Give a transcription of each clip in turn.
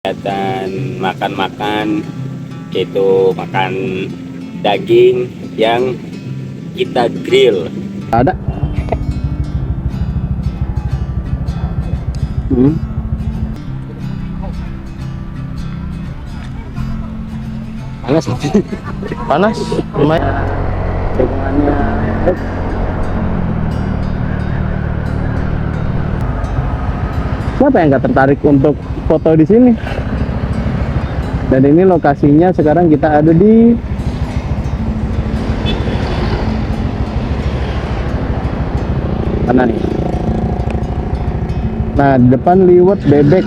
kegiatan makan-makan, itu makan daging yang kita grill. Ada. Panas. Panas, lumayan. Dagangannya Siapa yang nggak tertarik untuk foto di sini? Dan ini lokasinya sekarang kita ada di mana nih? Nah, di depan liwet bebek.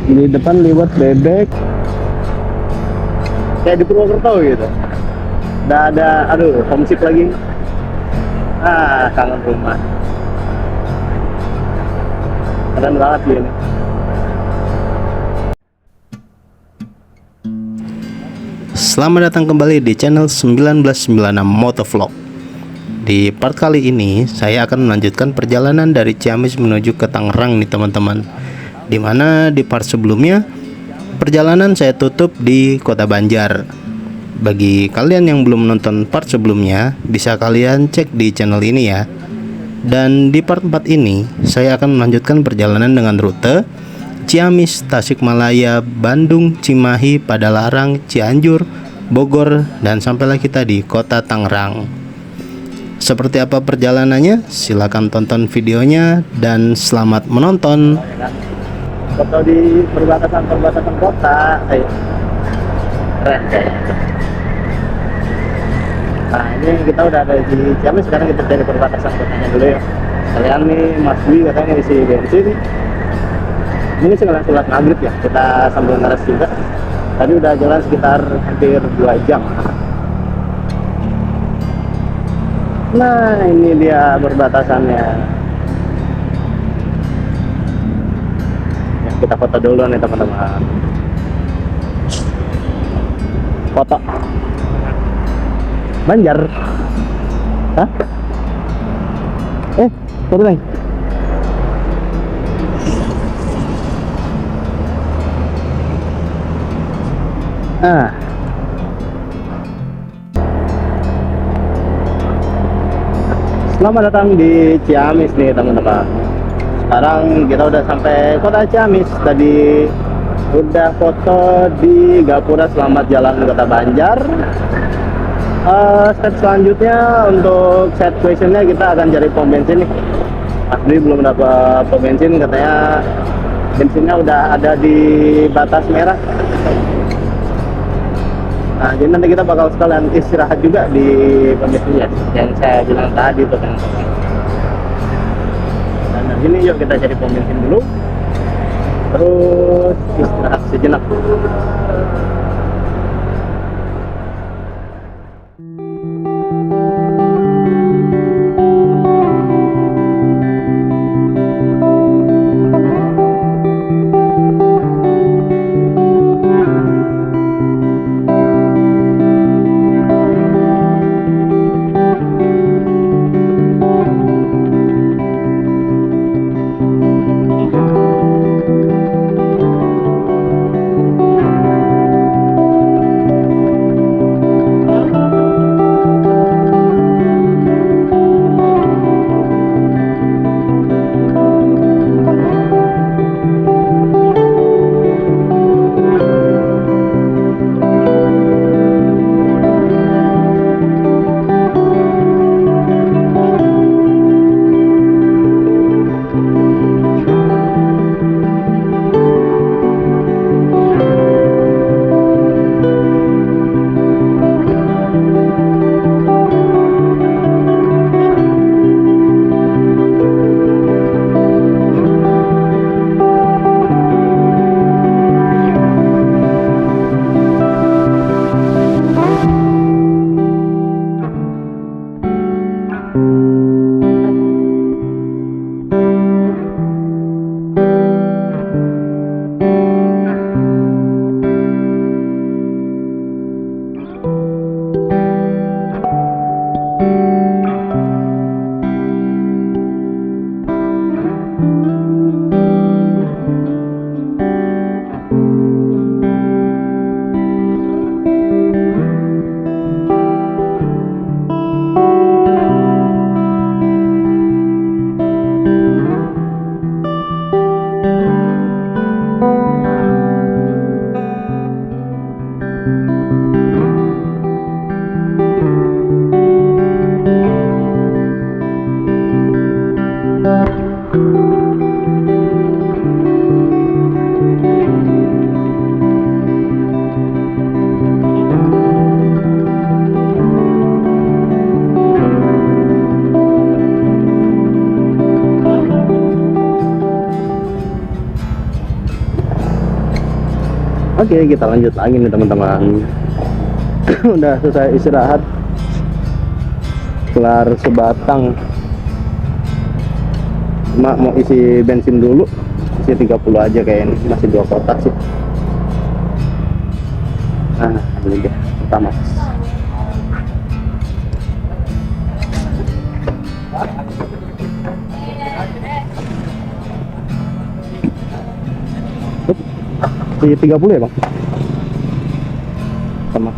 Di depan liwet bebek. Kayak di Purwokerto gitu. Udah ada, aduh, homesick lagi. Kangen rumah. Keren banget sih ini. Selamat datang kembali di channel 1996 Motovlog. Di part kali ini saya akan melanjutkan perjalanan dari Ciamis menuju ke Tangerang nih teman-teman. Dimana di part sebelumnya perjalanan saya tutup di Kota Banjar. Bagi kalian yang belum nonton part sebelumnya, bisa kalian cek di channel ini ya. Dan di part 4 ini saya akan melanjutkan perjalanan dengan rute Ciamis, Tasikmalaya, Bandung, Cimahi, Padalarang, Cianjur, Bogor, dan sampailah kita di Kota Tangerang. Seperti apa perjalanannya? Silakan tonton videonya dan selamat menonton. Foto di perbatasan kota. Keren kayaknya. Nah, ini kita udah ada di Ciamis, sekarang kita cari perbatasan kotanya dulu ya. Kalian nih, Mas Dwi katanya isi bensin. Ini sekalian sholat maghrib ya, kita sambil ngeres juga. Tadi udah jalan sekitar hampir 2 jam. Nah, ini dia perbatasannya. Ya, kita foto dulu nih teman-teman. Foto. Banjar. Hah? Turun nih. Selamat datang di Ciamis nih teman-teman. Sekarang kita udah sampai kota Ciamis. Tadi udah foto di Gapura Selamat Jalan Kota Banjar. Step selanjutnya untuk set questionnya kita akan cari pom bensin nih. Mas Dwi belum dapat pom bensin, katanya bensinnya udah ada di batas merah. Nah, jadi nanti kita bakal sekalian istirahat juga di pom bensinnya yang saya bilang tadi tuh kan. Nah, sini yuk kita cari pom bensin dulu. Terus istirahat sejenak. Oke, kita lanjut lagi nih teman-teman. Udah selesai istirahat, kelar sebatang. Cuma mau isi bensin dulu, isi 30 aja kayaknya, masih 2 kotak sih. Nah, ini dia pertama. Isi 30 ya bang? Sama.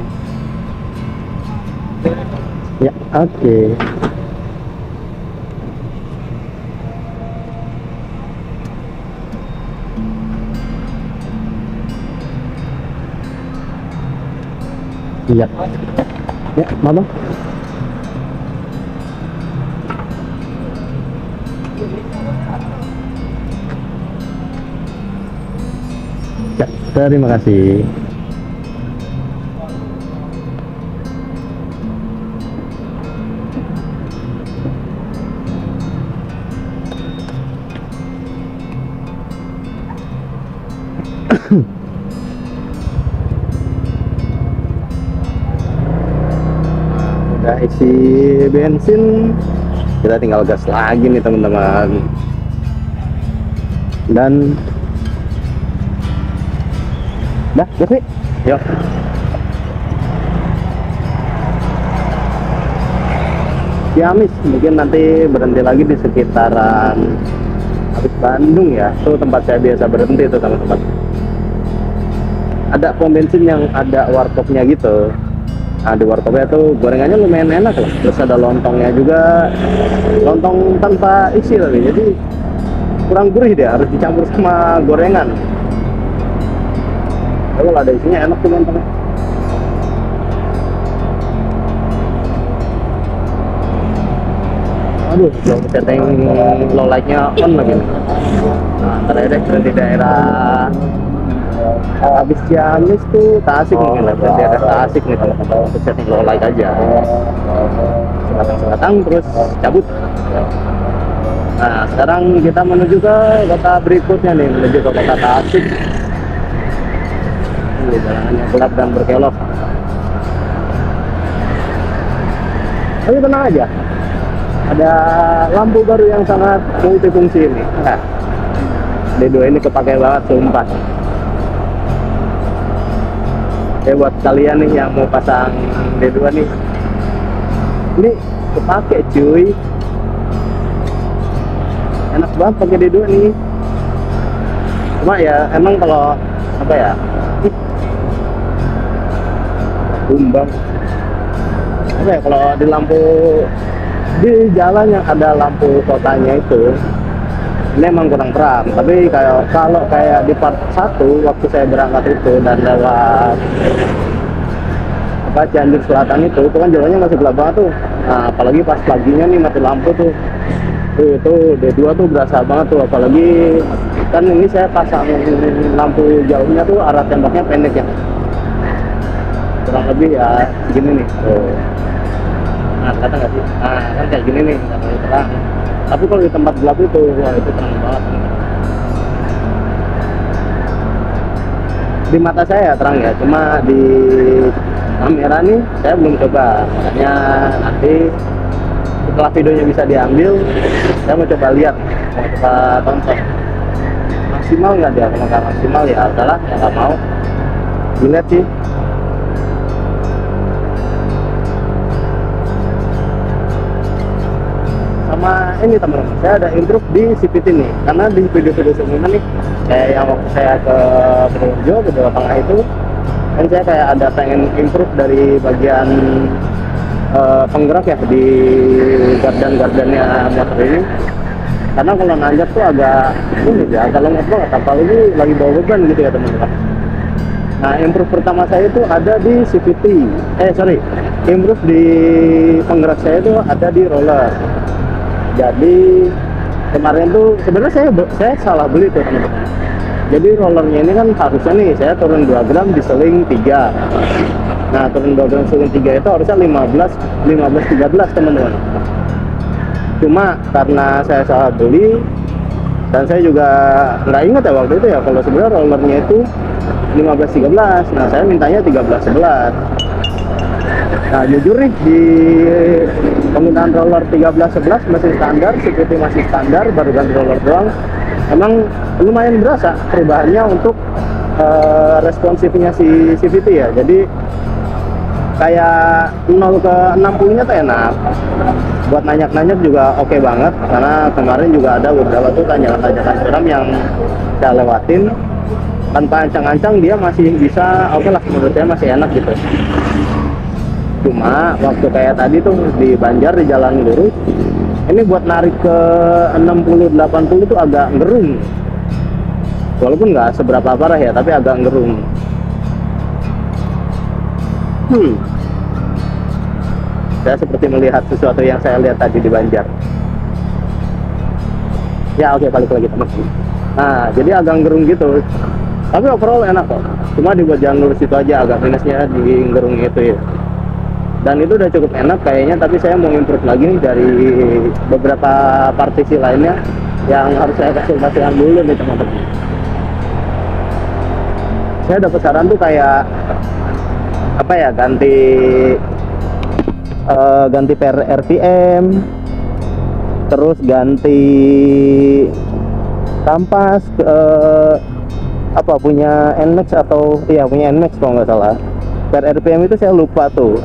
Ya, oke. Iya. Ya, mana? Ya, terima kasih. Udah isi bensin, kita tinggal gas lagi nih teman-teman. Dan dah gas nih, yuk. Ciamis mungkin nanti berhenti lagi di sekitaran habis Bandung ya, tuh tempat saya biasa berhenti tuh teman-teman. Ada pom bensin yang ada warkopnya gitu. Nah, di warkopnya tuh gorengannya lumayan enak lah. Terus ada lontongnya juga, lontong tanpa isi tapi jadi kurang gurih dia, harus dicampur sama gorengan. Tapi kalau ada isinya enak tuh lontongnya. Aduh, belum setting low lightnya on lagi nih. Nah, terakhir berhenti daerah habis Ciamis tuh Tasik mungkin lah, berarti ada Tasik nih teman-teman, untuk setting low light aja, sebatang terus cabut. Nah sekarang kita menuju ke kota berikutnya nih, menuju ke kota Tasik. Ini jalanannya gelap dan berkelok, tapi tenang aja, ada lampu baru yang sangat multifungsi ini. Nah, D2 ini kepakai banget sumpah. Buat kalian nih yang mau pasang D2 nih, ini kepake cuy, enak banget pakai D2 nih. Cuma ya emang kalau apa ya, tumbang apa ya, kalau di lampu di jalan yang ada lampu kotanya itu ini emang kurang terang. Tapi kalau kayak di part 1 waktu saya berangkat itu dan lewat Cianjur Selatan itu kan jalannya masih gelap banget tuh. Nah apalagi pas paginya nih mati lampu tuh, itu D2 tuh berasa banget tuh. Apalagi kan ini saya pasang lampu jauhnya tuh, arah tembaknya pendek ya, kurang lebih ya segini nih tuh. Nah kata nggak sih, nah kan kayak gini nih, nggak terlalu terang. Tapi kalau di tempat gelap itu, wah itu terang banget. Di mata saya terang ya, cuma di kamera nih saya belum coba. Makanya nanti setelah videonya bisa diambil, saya mau coba lihat, mau coba tonton. Maksimal nggak dia? Kalau nggak maksimal ya udahlah, ya nggak mau dilihat sih. Sama ini teman-teman, saya ada improve di CVT nih, karena di video-video sebelumnya nih, kayak yang waktu saya ke Purworejo, ke Jawa Tengah itu kan saya kayak ada pengen improve dari bagian penggerak ya di gardan-gardannya motor ini, karena kalau nanjak tuh agak ini ya, agak lemot banget, apalagi lagi bawa beban gitu ya teman-teman. Nah improve pertama saya itu ada di CVT, improve di penggerak saya itu ada di roller. Jadi kemarin tuh sebenarnya saya salah beli tuh teman-teman. Jadi rollernya ini kan harusnya nih saya turun 2 gram di seling 3. Nah turun 2 gram seling 3 itu harusnya 15-13 teman-teman. Cuma karena saya salah beli, Dan saya juga nggak ingat ya waktu itu ya kalau sebenarnya rollernya itu 15-13. Nah saya mintanya 13-11. Nah jujur nih di penggunaan roller 13-11 masih standar, seperti masih standar, baru ganti roller doang. Emang lumayan berasa perubahannya untuk responsifnya si CVT ya. Jadi kayak 0 ke 60 nya tuh enak. Buat nanjak-nanjak juga oke banget, karena kemarin juga ada beberapa tuh tanjakan-tanjakan curam yang saya lewatin tanpa ancang-ancang, dia masih bisa oke lah, menurut saya masih enak gitu. Cuma waktu kayak tadi tuh di Banjar di jalan lurus, ini buat narik ke 60-80 tuh agak ngerung, walaupun nggak seberapa parah ya, tapi agak ngerung. Saya seperti melihat sesuatu yang saya lihat tadi di Banjar. Ya oke, balik lagi teman. Nah jadi agak ngerung gitu, tapi overall enak kok. Cuma dibuat jalan lurus itu aja agak minusnya di ngerung itu ya. Dan itu udah cukup enak kayaknya, tapi saya mau improve lagi nih dari beberapa partisi lainnya yang harus saya konsultasikan dulu nih teman-teman. Saya dapat saran tuh kayak apa ya, ganti per RPM, terus ganti kampas, apa punya NMAX atau iya punya NMAX kalau nggak salah. Per RPM itu saya lupa tuh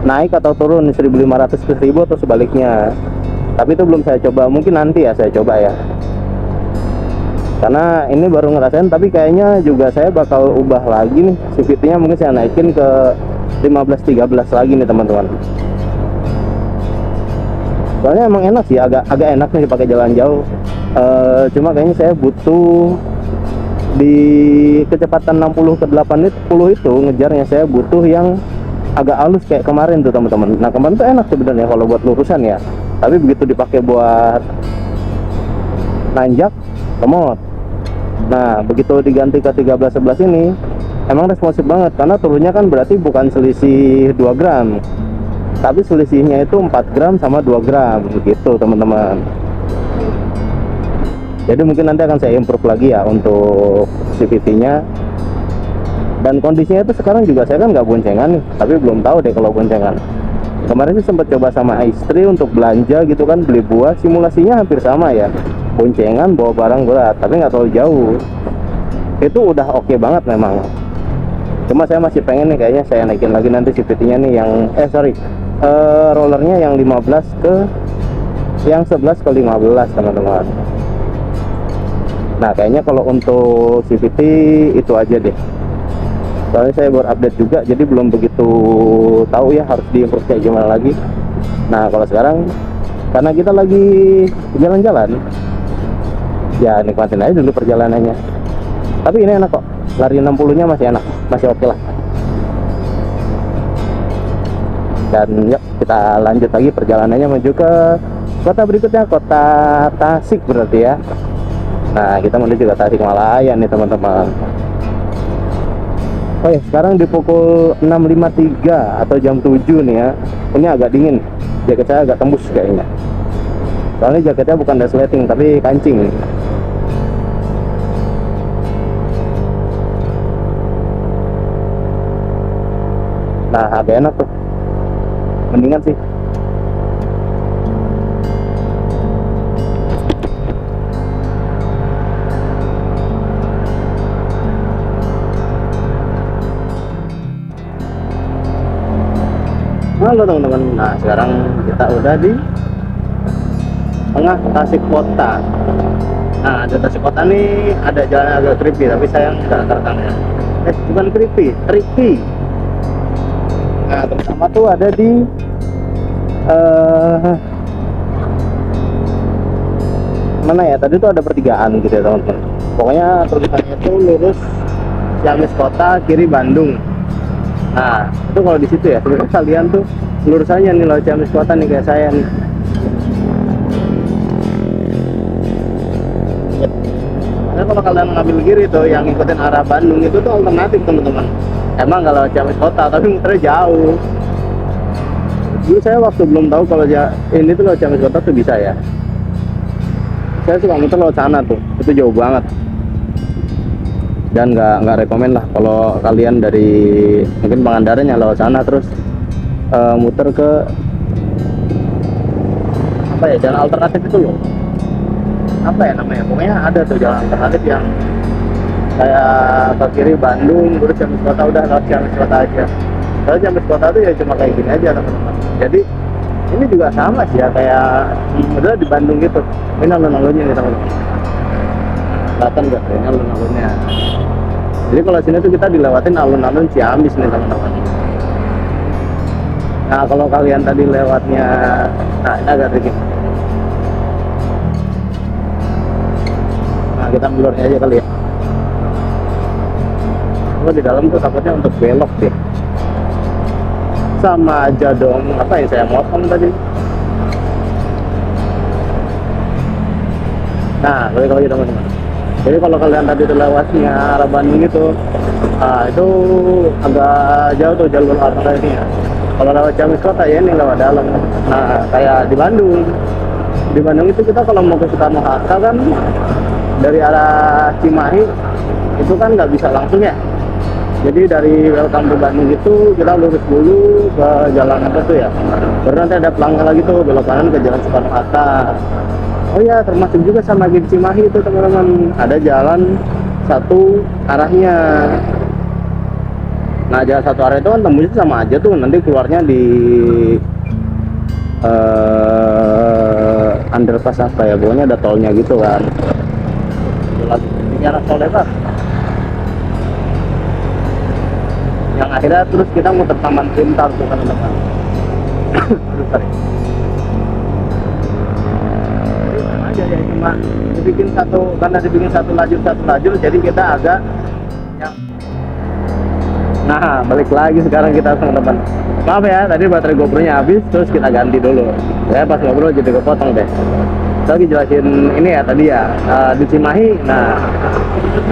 naik atau turun 1500 ke 1000 atau sebaliknya, tapi itu belum saya coba, mungkin nanti ya saya coba ya, karena ini baru ngerasain. Tapi kayaknya juga saya bakal ubah lagi nih CVT-nya, mungkin saya naikin ke 15-13 lagi nih teman-teman. Soalnya emang enak sih, agak enak nih dipakai jalan jauh. Cuma kayaknya saya butuh di kecepatan 60 ke 80 itu ngejarnya, saya butuh yang agak halus kayak kemarin tuh teman-teman. Nah kemarin tuh enak sebenarnya kalau buat lurusan ya, tapi begitu dipakai buat nanjak lemot. Nah begitu diganti ke 13-11 ini emang responsif banget, karena turunnya kan berarti bukan selisih 2 gram, tapi selisihnya itu 4 gram sama 2 gram gitu teman-teman. Jadi mungkin nanti akan saya improve lagi ya untuk CVT-nya. Dan kondisinya itu sekarang juga saya kan nggak boncengan nih, tapi belum tahu deh kalau boncengan. Kemarin sih sempat coba sama istri untuk belanja gitu kan, beli buah, simulasinya hampir sama ya, boncengan bawa barang berat, tapi nggak terlalu jauh. Itu udah oke banget memang. Cuma saya masih pengen nih, kayaknya saya naikin lagi nanti CVT-nya nih yang rollernya yang 15 ke yang 11 ke 15 teman-teman. Nah kayaknya kalau untuk CVT itu aja deh, soalnya saya baru update juga, jadi belum begitu tahu ya harus diimprove kayak gimana lagi. Nah kalau sekarang karena kita lagi jalan-jalan ya, nikmatin aja dulu perjalanannya. Tapi ini enak kok, lari 60 nya masih enak, masih oke lah. Dan yuk kita lanjut lagi perjalanannya menuju ke kota berikutnya, kota Tasik berarti ya. Nah kita menuju ke Tasikmalaya nih teman-teman. Oh ya, sekarang di pukul 6.53 atau jam 7 nih ya. Ini agak dingin, jaket saya agak tembus kayaknya, soalnya jaketnya bukan resleting tapi kancing. Nah agak enak tuh, mendingan sih. Halo teman-teman, nah sekarang kita udah di tengah Tasik Kota. Nah di Tasik Kota nih ada jalan agak creepy, tapi sayang nggak terekam ya. Bukan creepy, tricky. Nah terutama tuh ada di mana ya, tadi tuh ada pertigaan gitu ya teman-teman. Pokoknya tulisannya tuh lurus Ciamis Kota, kiri Bandung. Nah itu kalau di situ ya, sebenarnya kalian tuh lurus aja nih loh Ciamis Kota nih kayak saya nih. Karena kalau kalian ngambil kiri tuh yang ngikutin arah Bandung itu tuh alternatif teman-teman. Emang kalau Ciamis Kota tapi muternya jauh. Dulu saya waktu belum tahu kalau ini tuh kalau Ciamis Kota tuh bisa ya, saya suka muter lewat sana tuh, itu jauh banget dan nggak rekomen lah kalau kalian dari mungkin Pangandaran yang lewat sana terus muter ke apa ya, jalan alternatif itu loh, apa ya namanya, pokoknya ada tuh jalan alternatif yang kayak ke kiri Bandung terus Ciamis Kota, udah lewat Ciamis Kota aja. Kalau Ciamis Kota tuh ya cuma kayak gini aja teman-teman. Jadi ini juga sama sih ya, kayak udah di Bandung gitu. Ini alun-alunnya nih teman-teman, kelihatan nggak ini alun-alunnya. Jadi kalau sini tuh kita dilewatin alun-alun Ciamis nih teman-teman. Nah kalau kalian tadi lewatnya, nah ini agak sedikit. Nah kita blurnya aja kali ya. Kalau di dalam tuh takutnya untuk belok deh. Sama aja dong, apa yang saya motong tadi. Nah balik lagi teman-teman. Jadi kalau kalian tadi tuh lewatnya arah Bandung itu, nah itu agak jauh tuh jalur alternatifnya. Kalau lewat Ciamis Kota ya ini lewat dalam. Nah kayak di Bandung itu kita kalau mau ke Soekarno Hatta kan dari arah Cimahi itu kan nggak bisa langsung ya. Jadi dari Welcome to Bandung itu kita lurus dulu ke jalan apa tuh ya, baru nanti ada pelanggan lagi tuh belok kanan ke jalan Soekarno Hatta. Oh ya, termasuk juga sama di Cimahi itu teman-teman, ada jalan satu arahnya. Nah jalan satu arah itu kan tembusnya sama aja tuh, nanti keluarnya di underpass apa ya, pokoknya ada tolnya gitu kan. Ini arah tol lebar yang akhirnya terus kita muter Taman Pintar tuh teman-teman. Aduh, sorry. Sama aja ya, cuma dibikin satu lajur, jadi kita agak yang... Nah balik lagi sekarang kita teman-teman. Maaf ya, tadi baterai GoPro-nya habis, terus kita ganti dulu. Saya pas ngobrol jadi kepotong deh. Saya lagi jelasin ini ya tadi ya, di Cimahi. Nah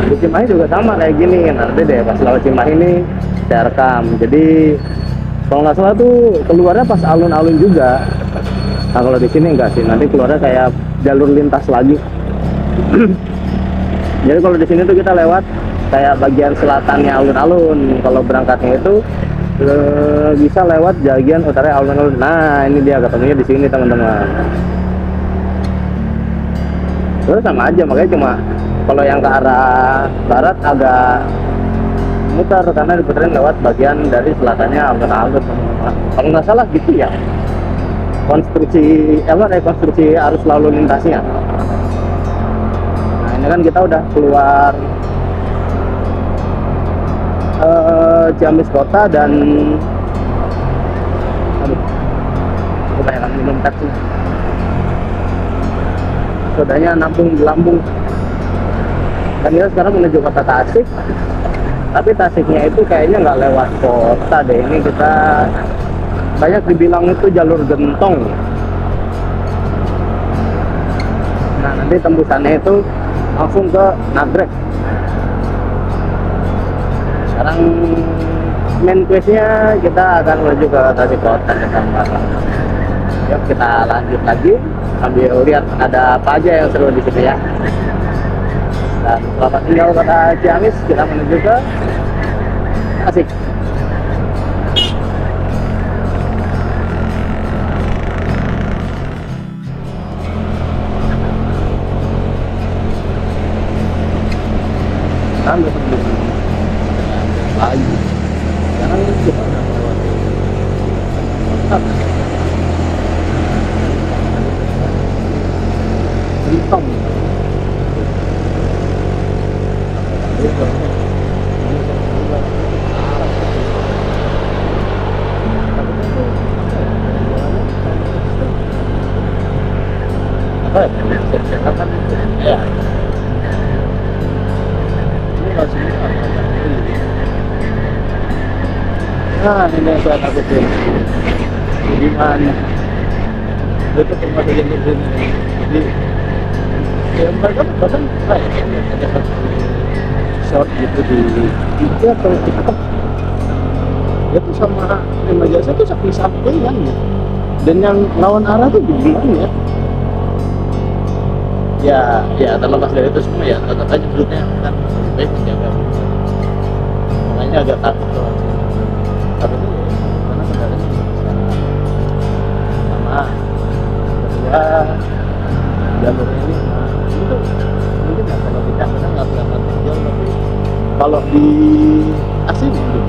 di Cimahi juga sama kayak gini. Nanti deh pas lewat Cimahi ini saya rekam. Jadi kalau nggak salah tuh keluarnya pas alun-alun juga. Nah kalau di sini enggak sih, nanti keluarnya kayak jalur lintas lagi. Jadi kalau di sini tuh kita lewat kayak bagian selatannya alun-alun. Kalau berangkatnya itu bisa lewat bagian utara alun-alun. Nah ini dia ketemunya di sini teman-teman. Terus sama aja, makanya cuma kalau yang ke arah barat agak muter karena diputerin lewat bagian dari selatannya alun-alun. Kalau nggak salah gitu ya, rekonstruksi arus lalu lintasnya. Nah ini kan kita udah keluar Ciamis Kota dan kebanyakan minum taksi, sodanya nampung di lambung. Dan kita sekarang menuju kota Tasik, tapi Tasiknya itu kayaknya nggak lewat kota deh. Ini kita banyak dibilang itu jalur gentong. Nah nanti tembusannya itu langsung ke Nagrek. Sekarang main questnya kita akan menuju ke Tasik Kota. Yuk kita lanjut lagi sambil lihat ada apa aja yang seru di sini ya. Dan selamat tinggal kota Ciamis, kita menuju ke Tasik. Ambil lagi. Sekarang kita udah melewati Bintang. Ya. Nah, ini yang saya takutin. Gimana? Itu tempat yang begini. Jadi, ya mereka bahkan ada satu short gitu di IG atau TikTok. Itu sama Prima Jasa tuh samping-sampingan ya. Dan yang lawan arah tuh bilang ya. ya terlepas dari itu semua ya tetap aja belutnya kan lebih baik menjaga belut. Makanya agak takut kalau takut itu karena kendalanya juga bisa sama kedua jalurnya ini itu mungkin ya kalau di kamera nggak kelihatan jauh, tapi kalau di asing gitu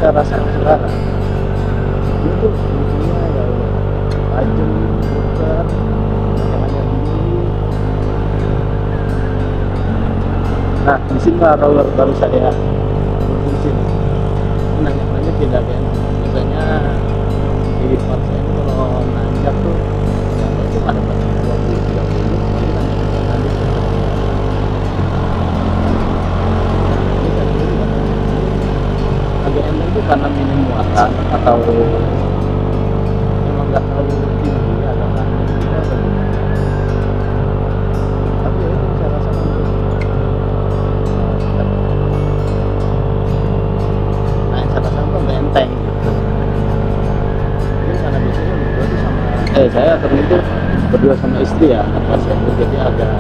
saya rasa selera itu ujungnya ya tajam putar jangannya tinggi. Nah di sini lah roller baru saya fungsi nih. Nanya tidak enak, biasanya di part saya ini kalau nanjak tuh ya itu ada pas 20-30 nanti nanjak agak enteng itu karena minim muatan atau emang nggak terlalu tinggi agak landai gitu atau gimana. Tapi ya itu saya rasakan tuh nah yang saya rasakan tuh agak enteng gitu. Mungkin karena biasanya berdua tuh sama saya turun itu berdua sama istri ya pas itu jadi agak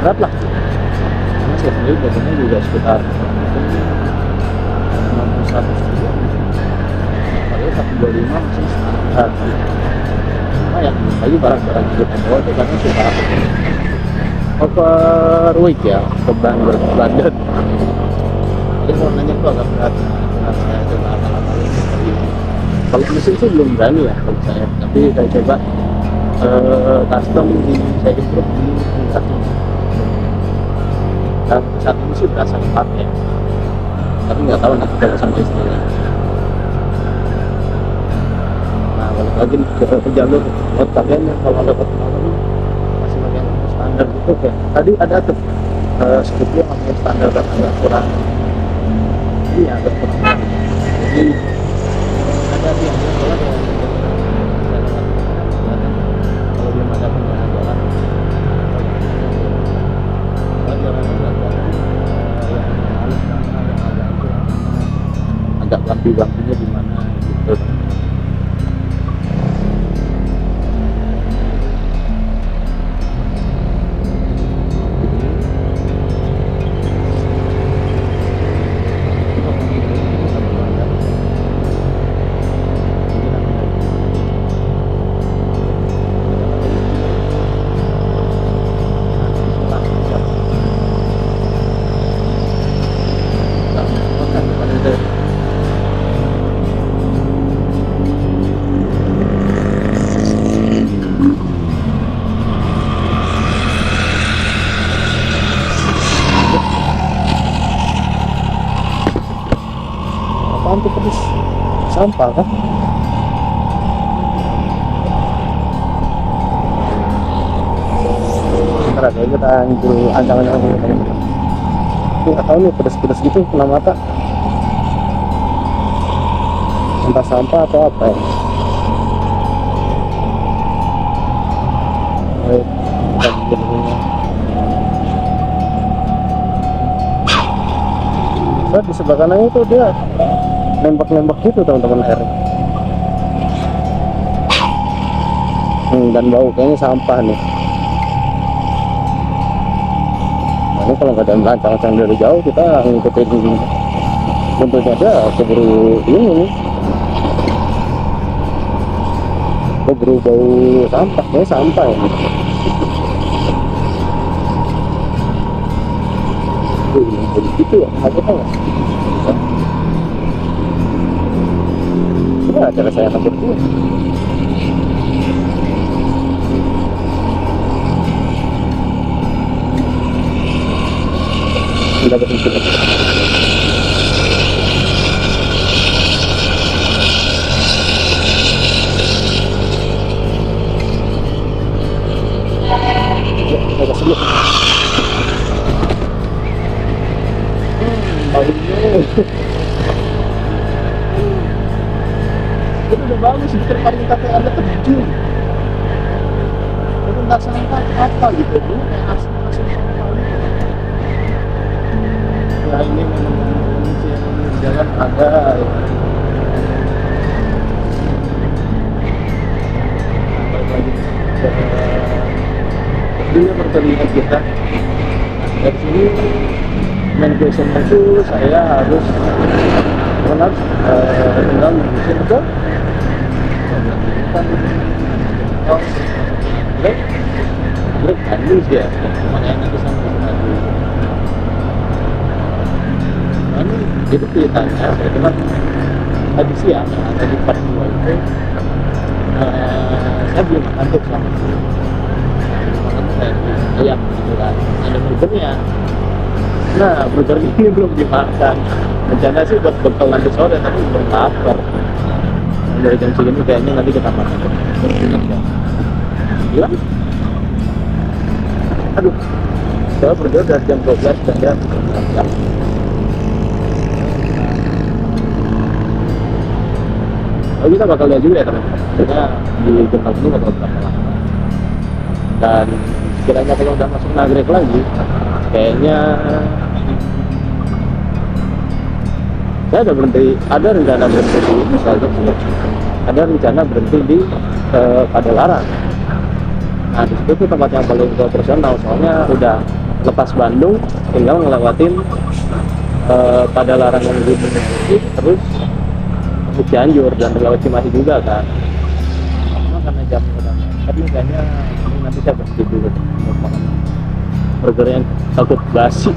berat lah karena saya sendiri biasanya juga sekitar 100 kilo padahal 125 masih standar cuma yang lagi barang-barang yang kita bawa itu karena suka overweight ya ke berat badan jadi warnanya tuh agak berat karena saya coba akal-akal seperti ini. Kalau mesin sih belum berani ya kalau saya, tapi saya coba custom saya improve di satu dan saat ini sih berasa dipakai tapi nggak tahu nanti kalau sama istrinya. Nah balik lagi ke jalur buat kalian yang kalau dapat malam masih pakai yang standar gitu kayak tadi ada tuh sebetulnya pakai standar dan agak kurang ini agak kurang jadi ada di yang jalan ya kalau belum ada penjalan jalan kalau jalannya nggak jalan yang halus karena yang agak bambu-bambunya di mana gitu. Apaan tuh terus sampah kan? Bentar aja kita ambil ancangan-ancangan ini. Ini nggak tahu nih pedes-pedes gitu kena mata. Entah sampah atau apa ya. Baik, kita bikin dulu. So, di sebelah kanan itu dia nembak-nembak gitu teman-teman air. Dan bau kayaknya sampah nih. Nah, ini kalau nggak ada lancang-lancang dari jauh kita ngikutin buntutnya aja keburu ini nih. Keburu bau sampah, kayaknya sampah ini. Jadi gitu ya, apa tahu nggak? Gimana cara saya akan berdua? Tidak berhenti. Ya, saya kasih dulu. Itu udah bagus, fitur paling kata ada terjun. Itu nggak sampah apa gitu, dulu kayak asli sampah gitu. Ya ini memang kondisi yang di jalan ada. Ya. Nah, balik lagi ke dunia pertandingan kita. Dari sini main questionnya itu saya harus tinggal menyusun ke Bandung sih ya, makanya nanti sampai Bandung. Ini jadi ceritanya saya dengar tadi siang ada di part 2 itu saya belum makan tuh sama makan saya ayam gitu kan, ada burgernya. Nah burger ini belum dimakan, rencana sih buat bekal nanti sore tapi belum lapar. Dari jam segini kayaknya nanti kita makan gila. Aduh, saya burger dari jam 12 dan jam 12. Oh, kita bakal lihat juga ya teman-teman, karena di Gentong ini bakal berapa lama. Dan kiranya kalau udah masuk Nagrek lagi, kayaknya saya ada rencana berhenti di misalnya ada rencana berhenti di Padalarang. Nah di situ tuh tempat yang paling profesional, soalnya udah lepas Bandung, tinggal ngelewatin Padalarang yang lebih terus Cianjur dan lewat Cimahi juga kan. Cuma karena jamnya udah mepet nih, kayaknya ini nanti saya berhenti dulu untuk makan burger yang takut basi.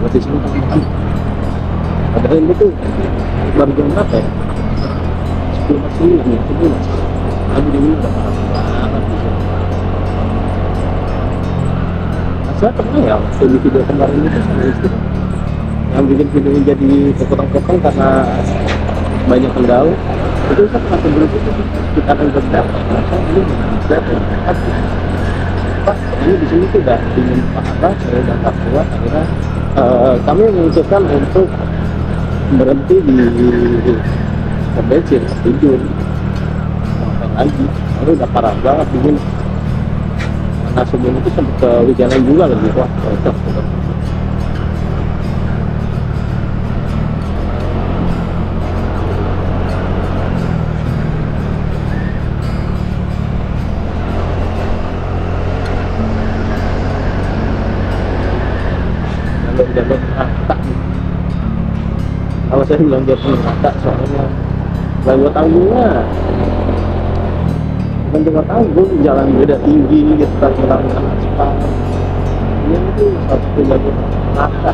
Di sini padahal ini tuh baru jam berapa ya? 10.09 ya, 11 lagi dulu udah banget di sini. Nah, saya pernah ya waktu di video kemarin itu sama istri yang bikin videonya jadi kepotong-potong karena banyak kendala. Itu saya pernah sebelum itu kita akan berdapat, saya belum berdapat. Pak, ini di sini tuh udah dingin parah, saya udah tak kuat, akhirnya kami mengucapkan untuk berhenti di pom bensin, tidur ngapain lagi, lalu udah parah banget dingin. Nah sebelum itu sempat ke Wijalan juga lagi, wah cocok. Jalur rata. Kalau saya bilang jalur rata soalnya nggak buat tanggungnya, bukan cuma tanggung, jalan beda tinggi gitu kan, jalan aspal ini itu satu jalur rata.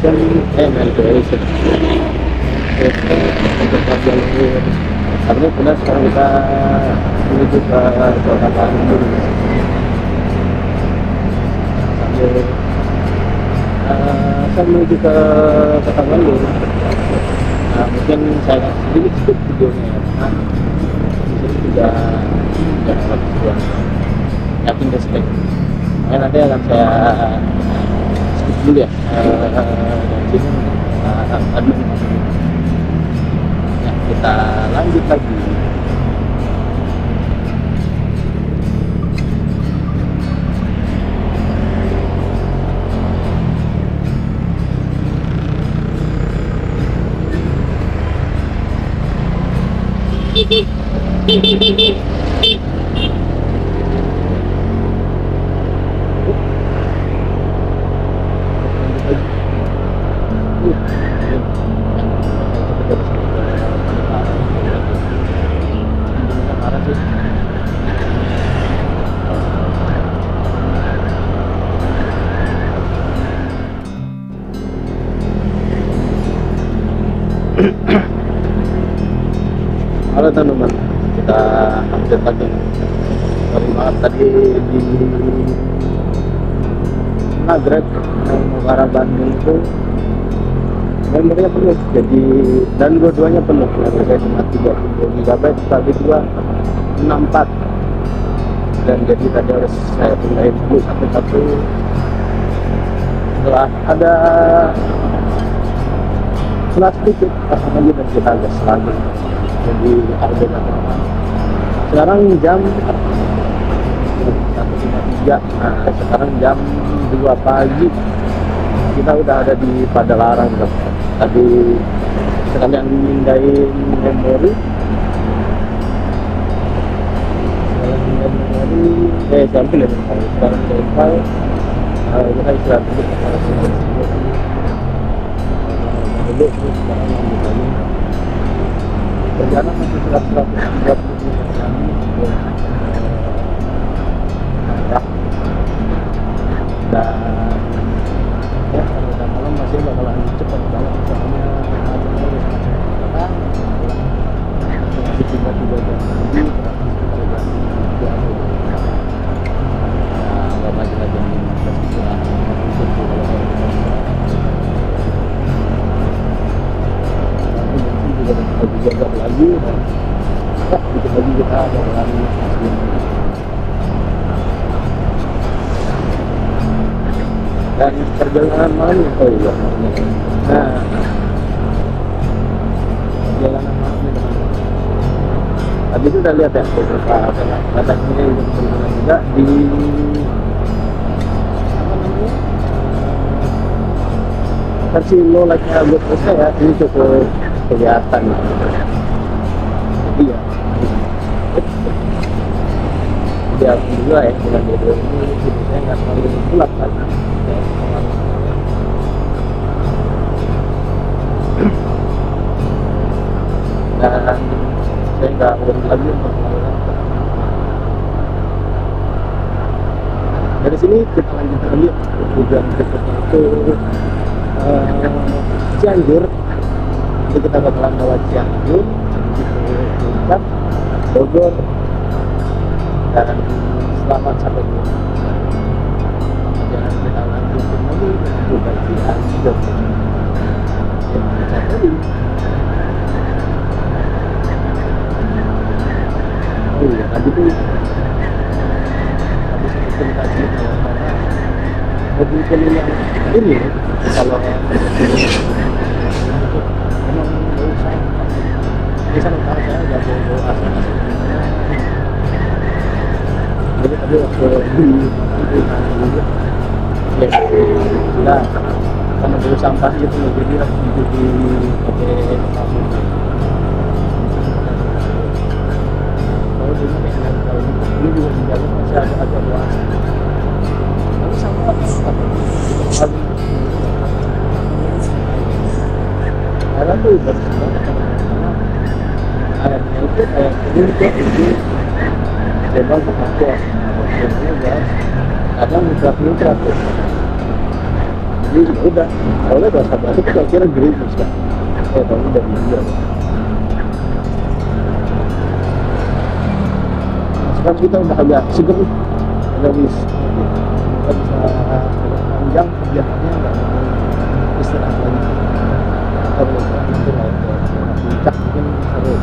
Kan main creation artinya benar sekarang kita menuju ke kota Bandung sambil menuju ke kota Bandung. Nah mungkin saya sedikit videonya ya, karena di sini juga habis buat yakin destek, makanya nanti akan saya dulu ya dari sini ya, kita lanjut lagi. Halo teman-teman, kita update lagi. Sorry banget tadi di Nagrek yang mau ke arah Bandung itu memorinya penuh, jadi dan dua-duanya penuh. Memorinya cuma 32 GB, tapi gua 64, dan jadi tadi harus saya pindahin dulu satu-satu. Setelah ada setelah sedikit pasang lagi dan kita gas lagi. Jadi ada sekarang jam 1.53. Nah sekarang jam 2 pagi kita udah ada di Padalarang. Tadi sekalian mindahin memori, saya ambil ya sekarang dari file. Kita istirahat dulu dulu, sekarang lanjut lagi. Perjalanan masih 130 dan ya kalau udah malam masih bakalan cepat banget, soalnya acaranya udah sangat masih 3 jam lagi, berarti sekitar jam 3 nggak maju lagi jam 15 istirahat lebih jaga lagi, dan ya, dikit lagi kita bakalan dan perjalanan malam itu ya. Nah, perjalanan malam ini tadi itu udah lihat ya beberapa katanya juga di apa namanya versi low like-nya buat saya ini cukup kelihatan. Jadi ya alhamdulillah ya bulan Desember ini saya nggak terlalu gelap lagi. Dan saya nggak urut lagi untuk melakukan. Dari sini kita lanjut lagi tujuan berikutnya itu Cianjur. Jadi kita bakalan lewat Cianjur, Puncak, Bogor, dan selamat sampai di perjalanan kita lanjutin lagi ke Cianjur. Oh iya, tadi tuh habis cerita-cerita karena mobil yang ini kalau emang nggak usah bisa nonton saya nggak bawa asal. Jadi tadi waktu di ya sudah karena bawa sampah gitu, jadi harus dicuci pakai sabun. Kalau dulu kayak kalau ini juga menjaga masih agak luas. Tapi sama airnya tuh bersih banget karena airnya itu kayak itu bebas berkapur, jadinya gas kadang nitrat tuh. Jadi udah kalau udah sabar itu kira-kira gerimis kan kalau udah dia. Sekarang kita udah agak seger, agak bisa panjang perjalanannya, nggak mau istirahat lagi. Kalau itu puncak mungkin seru.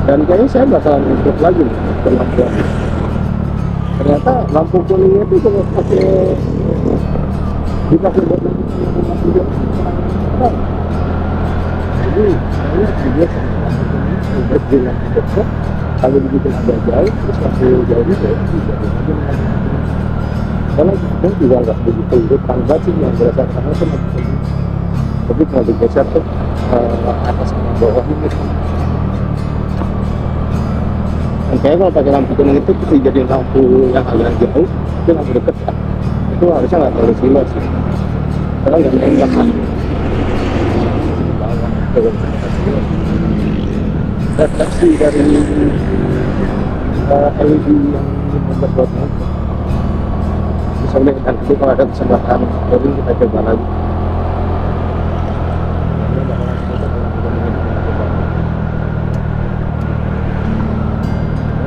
Dan kayaknya saya bakalan ikut lagi nih perlampuan. Ternyata lampu kuningnya itu kalau pakai dipakai buat lampu juga. Jadi saya juga sama lampu kuning udah jelas dekat. Kalau begitu agak jauh, terus waktu jauhnya saya bisa lagi. karena itu juga nggak begitu depan banget sih yang berasa karena itu masih tapi kalau digeser tuh atas sama bawahnya gitu. Dan kayaknya kalau pakai lampu kuning itu jadi lampu yang agak jauh, itu lampu deket ya. Itu harusnya nggak terlalu silau sih, karena nggak nembak kan. Refleksi dari LED yang 15 watt itu bisa lihat, dan nanti kalau ada kesempatan baru kita coba lagi.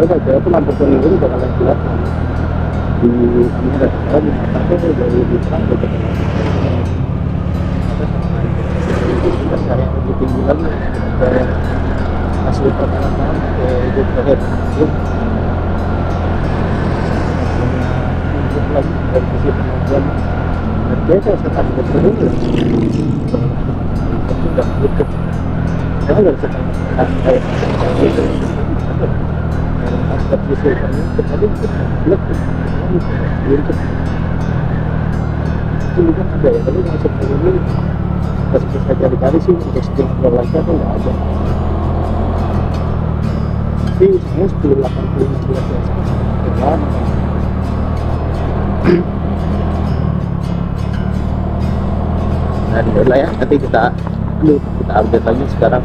Kalau saya itu lampu kuning itu bakalan kelihatan di kamera, kalau di mata itu dari terang gitu. Kita cari yang lebih tinggi lagi, kayak hasil pertanyaan kayak itu terakhir itu untuk lagi dari sisi kemampuan kerja saya sekarang betul ini sudah cukup, saya nggak bisa kayak gitu. Sisi kami tadi lebih untuk itu juga ada ya, tapi masuk ke ini pas saya cari-cari sih untuk setiap lagi itu nggak ada. Tapi sebenarnya 1080 biasa kan. Nah inilah ya, nanti kita update lagi. Sekarang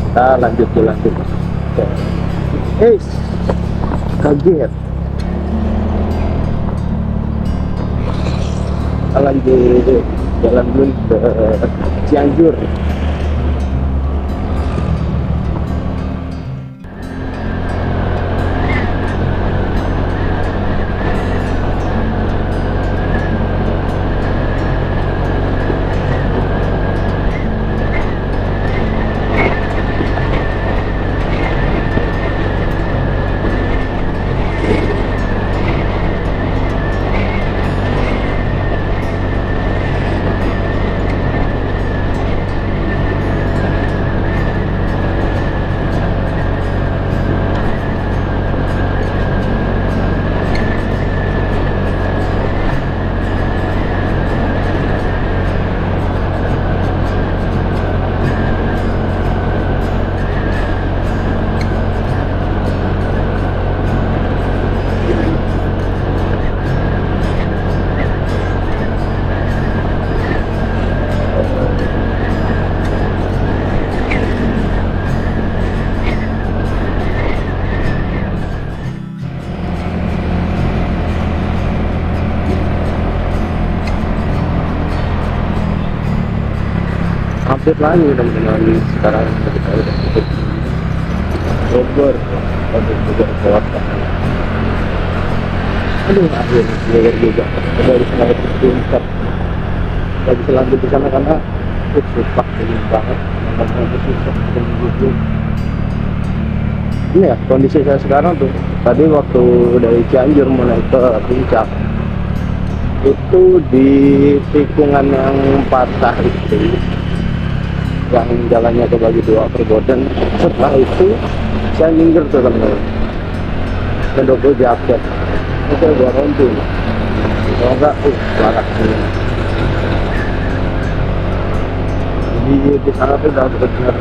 kita lanjut jalan dulu. Kaget. Kita lanjut jalan dulu ke Cianjur. Update lagi teman-teman, sekarang kita udah tutup Bogor juga kota. Aduh, akhirnya Bogor juga udah bisa naik tingkat, nggak bisa lanjut di sana karena susah banget, namanya susah gitu. Ini ya kondisi saya sekarang tuh. Tadi waktu dari Cianjur mau naik ke puncak itu di tikungan yang patah itu, yang jalannya kebagi dua perboden. Setelah itu saya minggir tuh teman-teman, ke double jaket itu gua rompi, kalau enggak larak sini. Jadi di sana tuh udah benar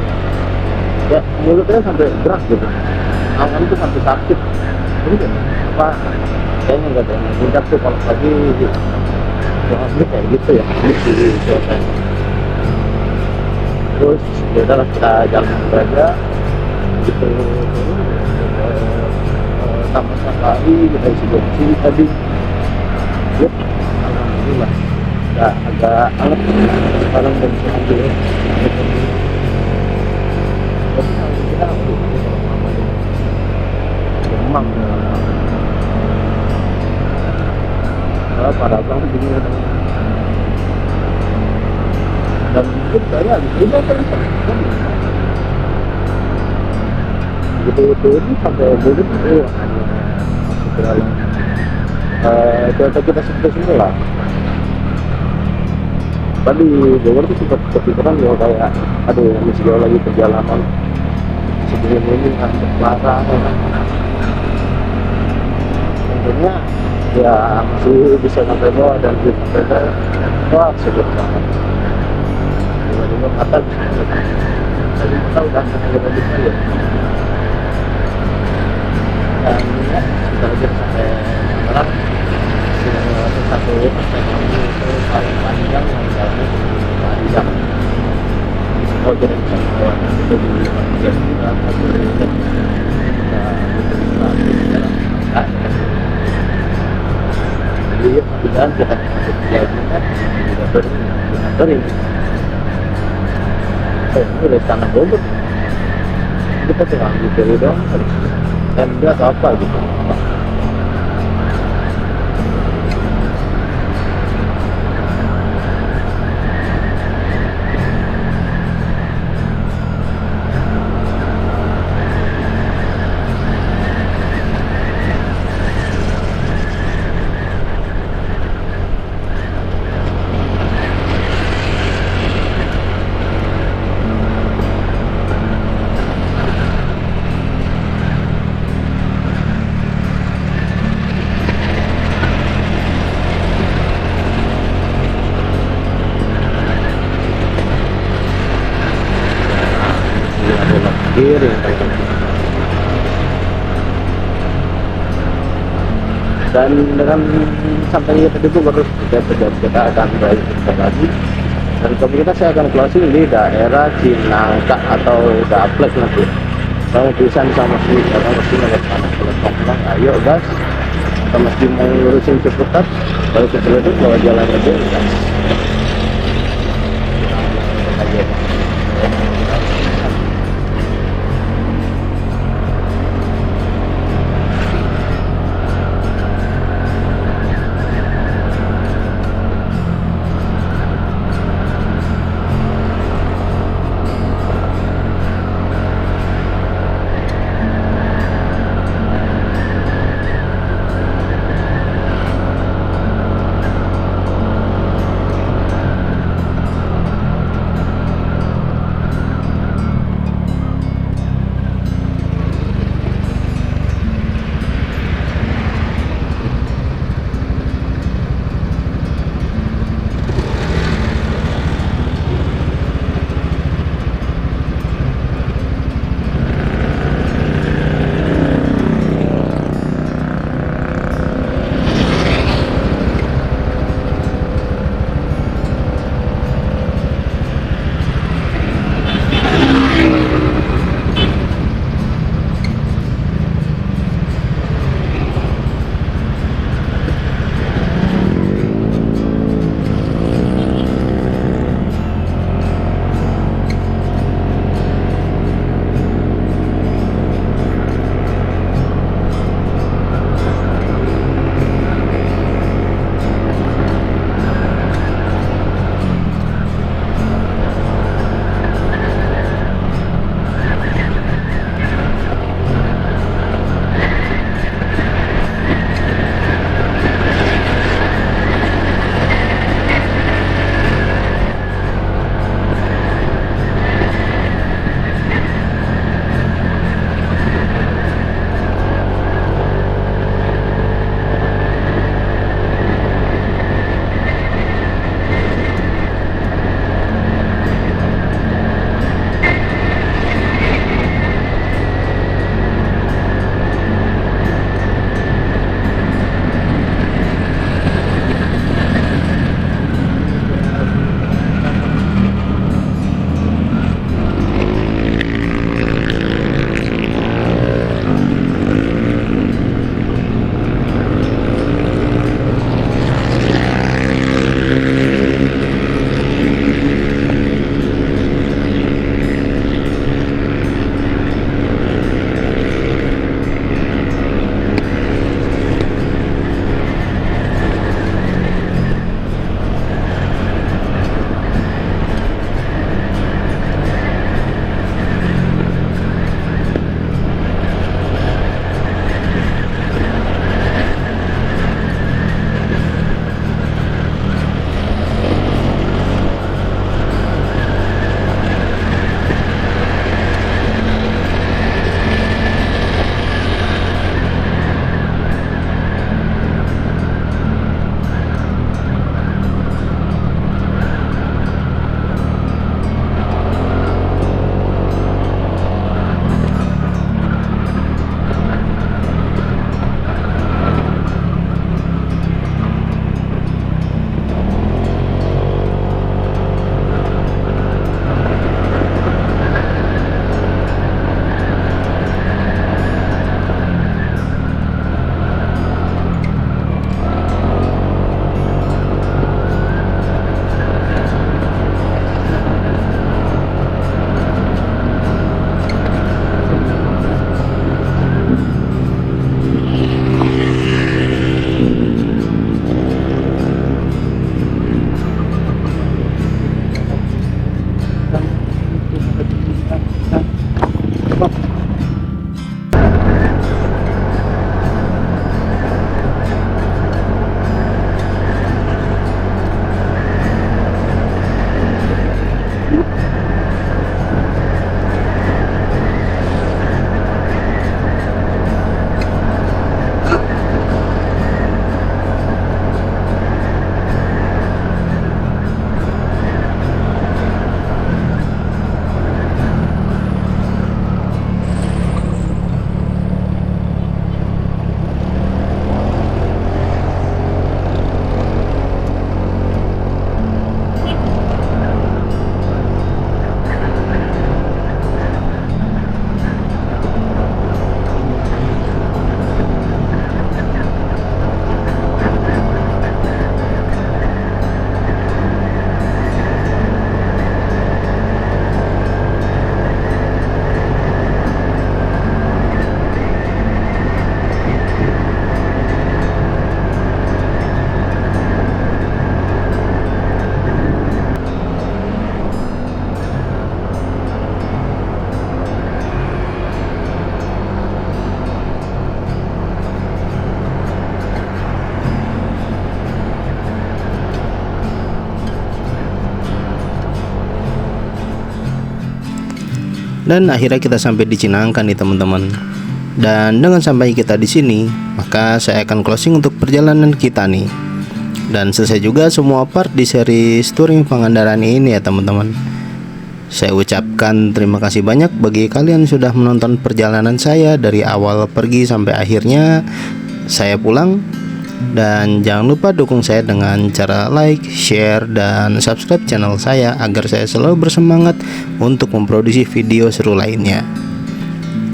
ya, mulutnya sampai gerak gitu, tangan tuh sampai sakit. Ini apa kayaknya nggak ada yang mudah tuh kalau pagi kayak gitu ya, gitu. Terus ya udahlah, kita jalan saja gitu, taman safari kita isi bensin tadi. Yuk, alhamdulillah ya, agak anget sekarang bensin dulu. Tapi kalau kita demam ya, parah banget ini. Dan itu saya habis juga kan gitu ini sampai dulu itu hanya masuk ke dalam kereta kita seperti semula. Tadi Bogor tuh sempat kepikiran ya kayak aduh masih jauh lagi perjalanan sebelum ini ngantuk parah. Tentunya ya masih bisa sampai bawah dan di sampai bawah. Wah, sulit banget. Tiba-tiba patah. Tadi kita udah sampai lebih aja. Dan ya, kita lanjut sampai Tangerang. Sudah melewati satu perjalanan itu paling panjang yang jalannya panjang. Oh, jadi sampai itu di bagian kita jadi perjalanan kita masuk jalannya juga sering. Ini udah istana Bogor. Kita tinggal di Jeli doang, MD atau apa gitu. Kiri dan dengan sampainya tadi itu baru kita akan balik lagi dan kemudian saya akan closing di daerah Cinangka atau Gaplek nanti kalau bisa sama sini karena mesti ngeliat mana kalau ayo gas kita mesti mau ngurusin Ciputat baru kita itu bawa jalan aja gas. Dan akhirnya kita sampai di Cinangka nih teman-teman. Dan dengan sampai kita di sini, maka saya akan closing untuk perjalanan kita nih. Dan selesai juga semua part di seri touring Pangandaran ini ya teman-teman. Saya ucapkan terima kasih banyak bagi kalian sudah menonton perjalanan saya dari awal pergi sampai akhirnya saya pulang. Dan jangan lupa dukung saya dengan cara like, share, dan subscribe channel saya agar saya selalu bersemangat untuk memproduksi video seru lainnya.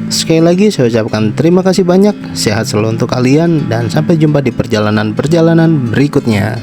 Sekali lagi saya ucapkan terima kasih banyak, sehat selalu untuk kalian, dan sampai jumpa di perjalanan-perjalanan berikutnya.